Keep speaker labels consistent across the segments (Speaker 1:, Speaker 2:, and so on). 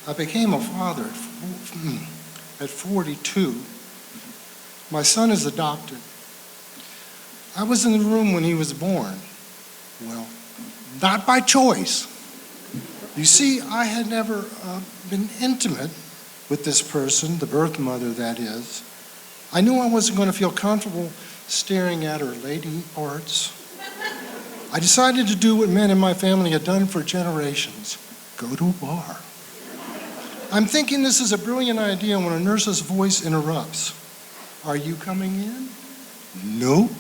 Speaker 1: I became a father at 42. My son is adopted. I was in the room when he was born. Well, not by choice. You see, I had never been intimate with this person, the birth mother, that is. I knew I wasn't going to feel comfortable staring at her lady parts. I decided to do what men in my family had done for generations: go to a bar. I'm thinking this is a brilliant idea when a nurse's voice interrupts. Are you coming in? Nope.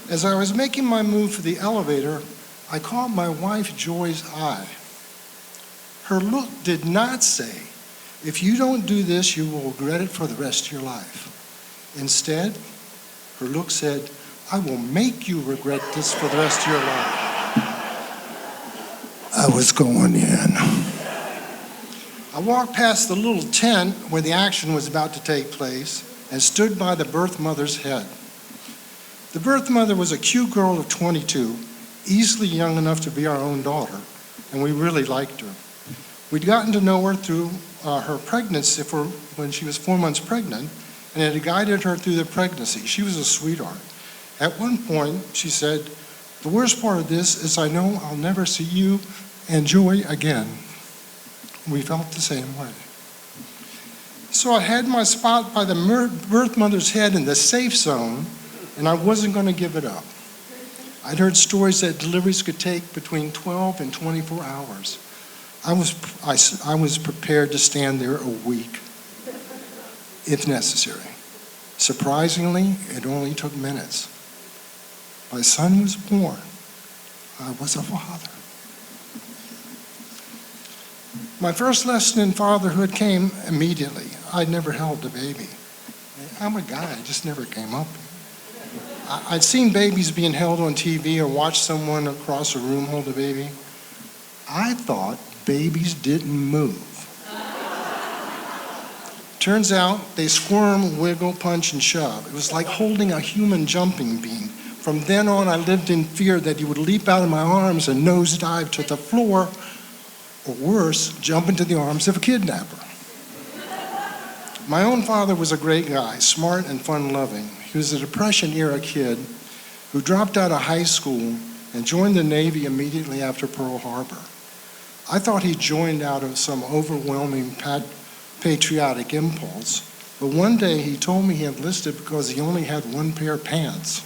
Speaker 1: As I was making my move for the elevator, I caught my wife Joy's eye. Her look did not say, if you don't do this, you will regret it for the rest of your life. Instead, her look said, I will make you regret this for the rest of your life. I was going in. I walked past the little tent where the action was about to take place and stood by the birth mother's head. The birth mother was a cute girl of 22, easily young enough to be our own daughter, and we really liked her. We'd gotten to know her through her pregnancy when she was 4 months pregnant, and it had guided her through the pregnancy. She was a sweetheart. At one point, she said, the worst part of this is I know I'll never see you and Joy again. We felt the same way. So I had my spot by the birth mother's head in the safe zone, and I wasn't going to give it up. I'd heard stories that deliveries could take between 12 and 24 hours. I was prepared to stand there a week, if necessary. Surprisingly, it only took minutes. My son was born. I was a father. My first lesson in fatherhood came immediately. I'd never held a baby. I'm a guy, it just never came up. I'd seen babies being held on TV or watched someone across a room hold a baby. I thought babies didn't move. Turns out they squirm, wiggle, punch, and shove. It was like holding a human jumping bean. From then on, I lived in fear that he would leap out of my arms and nosedive to the floor, or worse, jump into the arms of a kidnapper. My own father was a great guy, smart and fun-loving. He was a Depression-era kid who dropped out of high school and joined the Navy immediately after Pearl Harbor. I thought he joined out of some overwhelming patriotic impulse, but one day he told me he enlisted because he only had one pair of pants.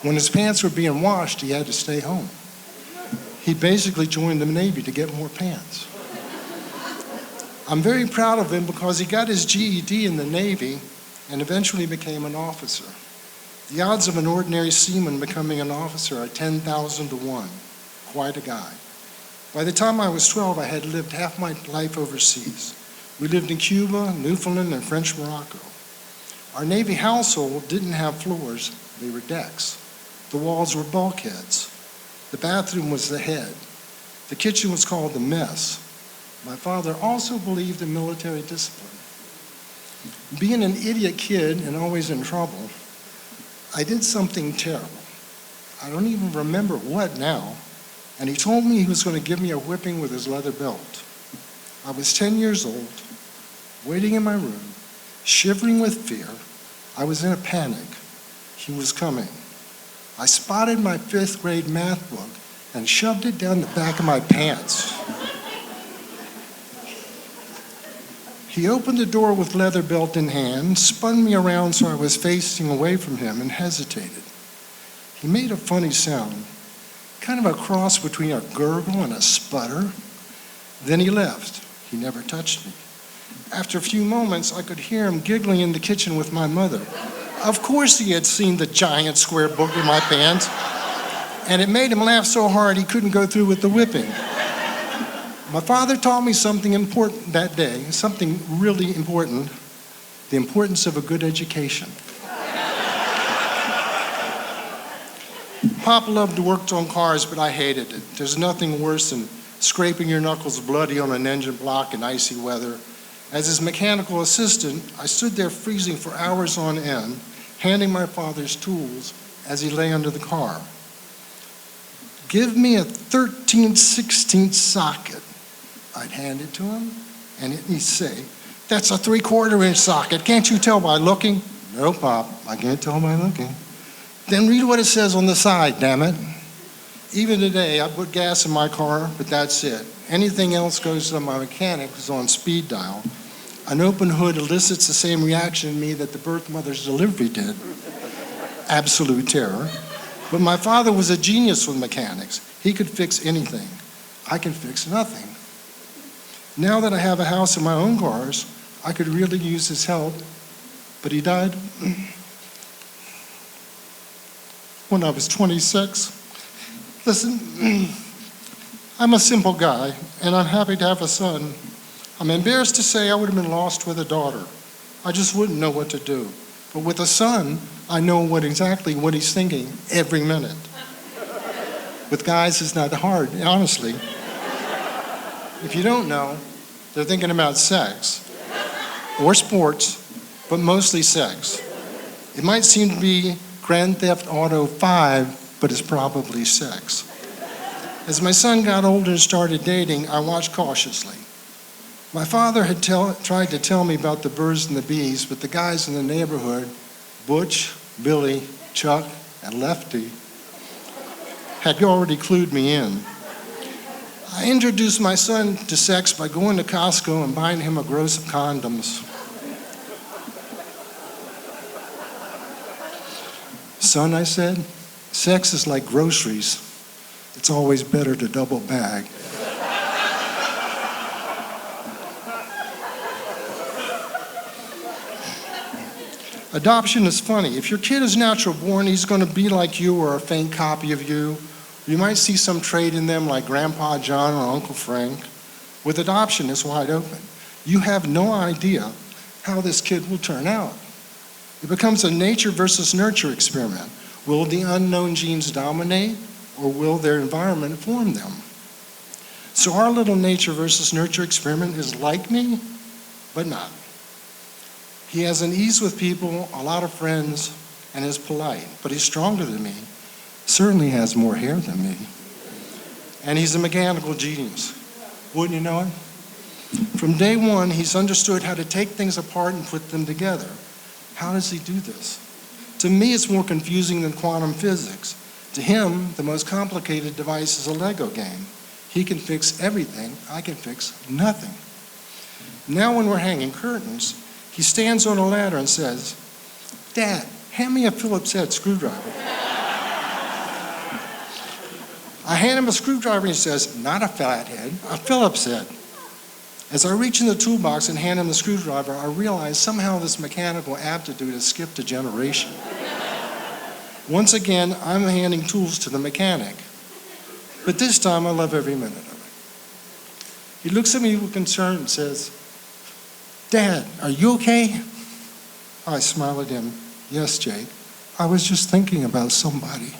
Speaker 1: When his pants were being washed, he had to stay home. He basically joined the Navy to get more pants. I'm very proud of him because he got his GED in the Navy and eventually became an officer. The odds of an ordinary seaman becoming an officer are 10,000 to 1. Quite a guy. By the time I was 12, I had lived half my life overseas. We lived in Cuba, Newfoundland, and French Morocco. Our Navy household didn't have floors, they were decks. The walls were bulkheads. The bathroom was the head. The kitchen was called the mess. My father also believed in military discipline. Being an idiot kid and always in trouble, I did something terrible. I don't even remember what now, and he told me he was going to give me a whipping with his leather belt. I was 10 years old, waiting in my room, shivering with fear. I was in a panic. He was coming. I spotted my 5th grade math book and shoved it down the back of my pants. He opened the door with leather belt in hand, spun me around so I was facing away from him, and hesitated. He made a funny sound, kind of a cross between a gurgle and a sputter. Then he left. He never touched me. After a few moments, I could hear him giggling in the kitchen with my mother. Of course he had seen the giant square book in my pants, and it made him laugh so hard he couldn't go through with the whipping. My father taught me something important that day, something really important, the importance of a good education. Pop loved to work on cars, but I hated it. There's nothing worse than scraping your knuckles bloody on an engine block in icy weather. As his mechanical assistant, I stood there freezing for hours on end, handing my father's tools as he lay under the car. Give me a 13/16 socket. I'd hand it to him, and he'd say, "That's a 3/4 inch socket. Can't you tell by looking?" "No, Pop, I can't tell by looking." "Then read what it says on the side, damn it." Even today, I put gas in my car, but that's it. Anything else goes to my mechanic who's on speed dial. An open hood elicits the same reaction in me that the birth mother's delivery did. Absolute terror. But my father was a genius with mechanics. He could fix anything. I can fix nothing. Now that I have a house and my own cars, I could really use his help. But he died when I was 26. Listen, I'm a simple guy, and I'm happy to have a son. I'm embarrassed to say I would have been lost with a daughter. I just wouldn't know what to do. But with a son, I know exactly what he's thinking every minute. With guys, it's not hard, honestly. If you don't know, they're thinking about sex or sports, but mostly sex. It might seem to be Grand Theft Auto 5, but it's probably sex. As my son got older and started dating, I watched cautiously. My father had tried to tell me about the birds and the bees, but the guys in the neighborhood, Butch, Billy, Chuck, and Lefty, had already clued me in. I introduced my son to sex by going to Costco and buying him a gross of condoms. "Son," I said, "sex is like groceries. It's always better to double bag." Adoption is funny. If your kid is natural born, he's going to be like you or a faint copy of you. You might see some trait in them like Grandpa John or Uncle Frank. With adoption, it's wide open. You have no idea how this kid will turn out. It becomes a nature versus nurture experiment. Will the unknown genes dominate, or will their environment form them? So our little nature versus nurture experiment is like me, but not. He has an ease with people, a lot of friends, and is polite, but he's stronger than me, certainly has more hair than me, and he's a mechanical genius. Wouldn't you know it? From day one, he's understood how to take things apart and put them together. How does he do this? To me, it's more confusing than quantum physics. To him, the most complicated device is a Lego game. He can fix everything, I can fix nothing. Now when we're hanging curtains, he stands on a ladder and says, "Dad, hand me a Phillips head screwdriver." I hand him a screwdriver and he says, "Not a flathead, a Phillips head." As I reach in the toolbox and hand him the screwdriver, I realize somehow this mechanical aptitude has skipped a generation. Once again, I'm handing tools to the mechanic. But this time, I love every minute of it. He looks at me with concern and says, "Dad, are you okay?" I smile at him. "Yes, Jake. I was just thinking about somebody."